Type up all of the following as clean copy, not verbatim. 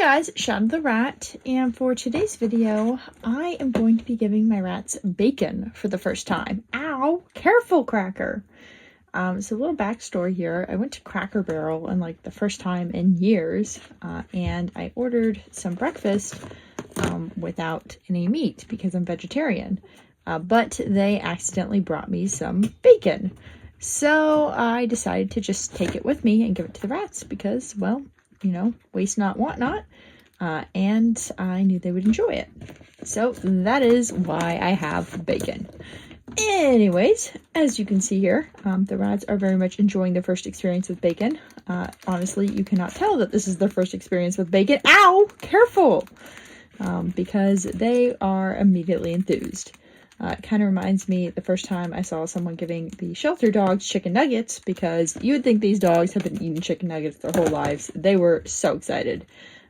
guys, Shadow the Rat, and for today's video, I am going to be giving my rats bacon for the first time. Ow! Careful, Cracker! So a little backstory here. I went to Cracker Barrel and the first time in years, and I ordered some breakfast without any meat because I'm vegetarian. But they accidentally brought me some bacon. So I decided to just take it with me and give it to the rats because, well, waste not, want not, and I knew they would enjoy it. So that is why I have bacon. Anyways, as you can see here, the rats are very much enjoying their first experience with bacon. Honestly, you cannot tell that this is their first experience with bacon. Ow! Careful! Because they are immediately enthused. It kind of reminds me the first time I saw someone giving the shelter dogs chicken nuggets, because you would think these dogs have been eating chicken nuggets their whole lives. They were so excited.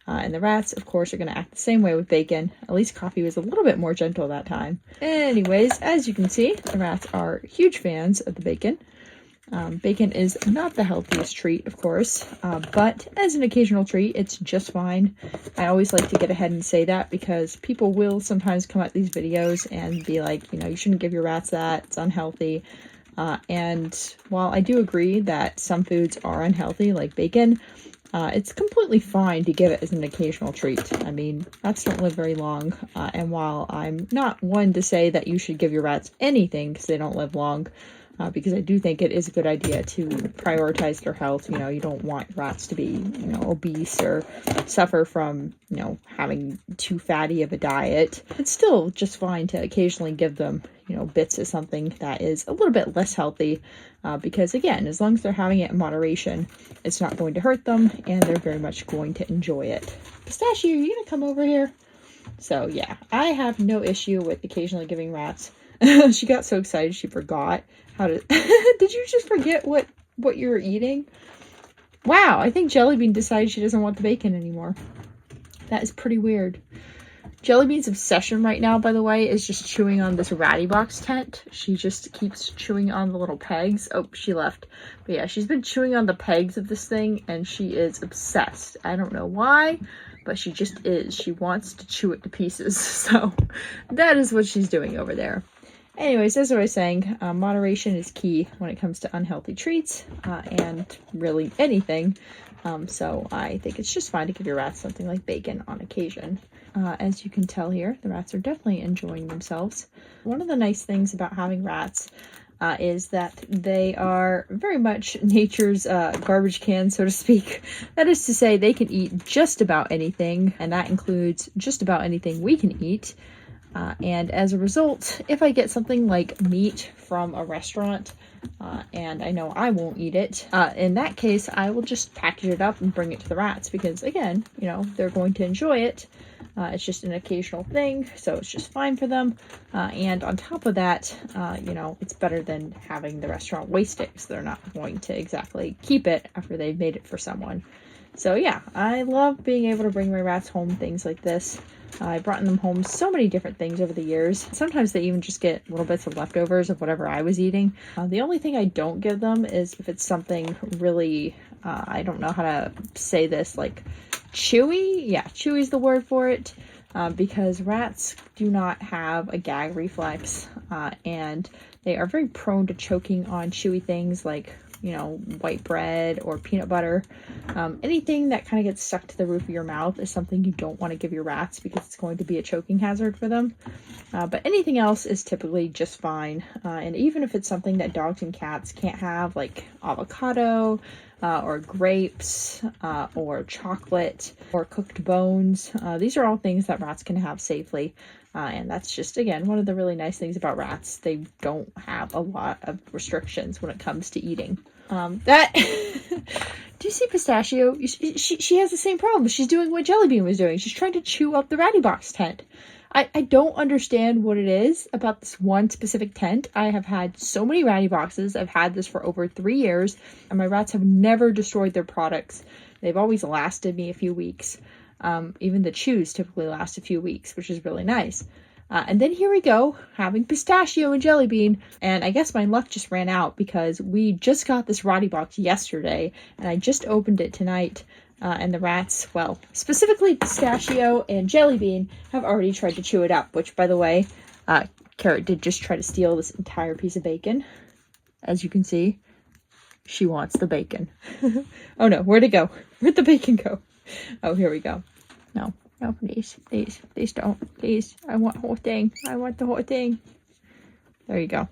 And the rats, of course, are going to act the same way with bacon. At least Coffee was a little bit more gentle that time. Anyways, as you can see, the rats are huge fans of the bacon. Bacon is not the healthiest treat, of course, but as an occasional treat, it's just fine. I always like to get ahead and say that because people will sometimes come at these videos and be like, you shouldn't give your rats that, it's unhealthy. And while I do agree that some foods are unhealthy, like bacon, it's completely fine to give it as an occasional treat. I mean, rats don't live very long, and while I'm not one to say that you should give your rats anything because they don't live long, because I do think it is a good idea to prioritize their health. You don't want rats to be, obese or suffer from, having too fatty of a diet. It's still just fine to occasionally give them, bits of something that is a little bit less healthy, because again, as long as they're having it in moderation, it's not going to hurt them, and they're very much going to enjoy it. Pistachio, are you gonna come over here? So yeah, I have no issue with occasionally giving rats. She got so excited she forgot how to... Did you just forget what you were eating? Wow, I think Jellybean decided she doesn't want the bacon anymore. That is pretty weird. Jellybean's obsession right now, by the way, is just chewing on this ratty box tent. She just keeps chewing on the little pegs. Oh, she left. But yeah, she's been chewing on the pegs of this thing, and she is obsessed. I don't know why, but she just is. She wants to chew it to pieces. So that is what she's doing over there. Anyways, as I was saying, moderation is key when it comes to unhealthy treats, and really anything. So I think it's just fine to give your rats something like bacon on occasion. As you can tell here, the rats are definitely enjoying themselves. One of the nice things about having rats is that they are very much nature's garbage can, so to speak. That is to say, they can eat just about anything, and that includes just about anything we can eat. And as a result, if I get something like meat from a restaurant, and I know I won't eat it, in that case, I will just package it up and bring it to the rats because, again, they're going to enjoy it. It's just an occasional thing, so it's just fine for them. And on top of that, it's better than having the restaurant waste it because they're not going to exactly keep it after they've made it for someone. So yeah, I love being able to bring my rats home things like this. I brought them home so many different things over the years. Sometimes they even just get little bits of leftovers of whatever I was eating. The only thing I don't give them is if it's something really, I don't know how to say this, like chewy? Yeah, chewy's the word for it. Because rats do not have a gag reflex, and they are very prone to choking on chewy things like white bread or peanut butter. Anything that kind of gets stuck to the roof of your mouth is something you don't want to give your rats because it's going to be a choking hazard for them. But anything else is typically just fine. And even if it's something that dogs and cats can't have, like avocado, or grapes, or chocolate, or cooked bones, these are all things that rats can have safely. And that's just, again, one of the really nice things about rats. They don't have a lot of restrictions when it comes to eating. Do you see Pistachio? She has the same problem. She's doing what Jellybean was doing. She's trying to chew up the ratty box tent. I don't understand what it is about this one specific tent. I have had so many ratty boxes. I've had this for over 3 years, and my rats have never destroyed their products. They've always lasted me a few weeks. Even the chews typically last a few weeks, which is really nice. And then here we go, having Pistachio and Jellybean, and I guess my luck just ran out because we just got this ratty box yesterday, and I just opened it tonight, And the rats, well, specifically Pistachio and Jelly Bean, have already tried to chew it up, which, by the way, Carrot did just try to steal this entire piece of bacon. As you can see, she wants the bacon. Oh no, where'd it go? Where'd the bacon go? Oh, here we go. No, no, please, please, please don't. Please, I want the whole thing. I want the whole thing. There you go.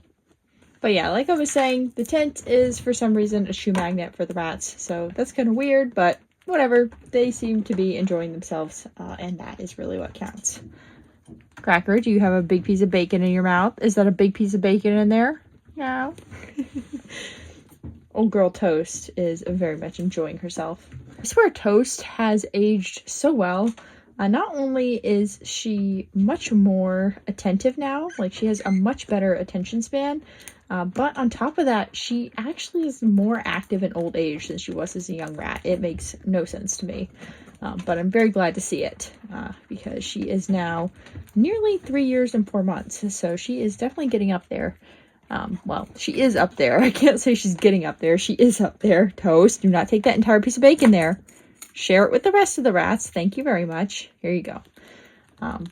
But yeah, like I was saying, the tent is, for some reason, a shoe magnet for the rats. So that's kind of weird, but whatever. They seem to be enjoying themselves, and that is really what counts. Cracker, do you have a big piece of bacon in your mouth? Is that a big piece of bacon in there? No. Old girl Toast is very much enjoying herself. I swear Toast has aged so well. Not only is she much more attentive now, like she has a much better attention span, but on top of that, she actually is more active in old age than she was as a young rat. It makes no sense to me, but I'm very glad to see it, because she is now nearly 3 years and 4 months, so she is definitely getting up there. Well, she is up there. I can't say she's getting up there. She is up there. Toast, do not take that entire piece of bacon there. Share it with the rest of the rats. Thank you very much. Here you go.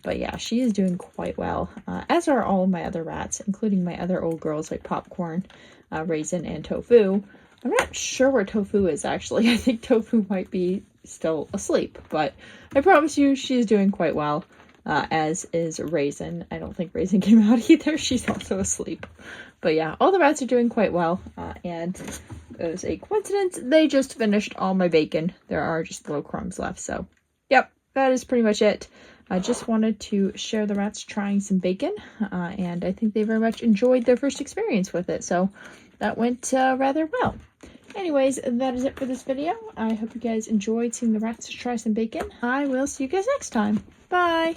But yeah, she is doing quite well, as are all of my other rats, including my other old girls like Popcorn, Raisin, and Tofu. I'm not sure where Tofu is, actually. I think Tofu might be still asleep, but I promise you she is doing quite well, as is Raisin. I don't think Raisin came out either. She's also asleep. But yeah, all the rats are doing quite well, and it was a coincidence. They just finished all my bacon. There are just little crumbs left, so yep, that is pretty much it. I just wanted to share the rats trying some bacon, and I think they very much enjoyed their first experience with it, so that went rather well. Anyways, that is it for this video. I hope you guys enjoyed seeing the rats try some bacon. I will see you guys next time. Bye!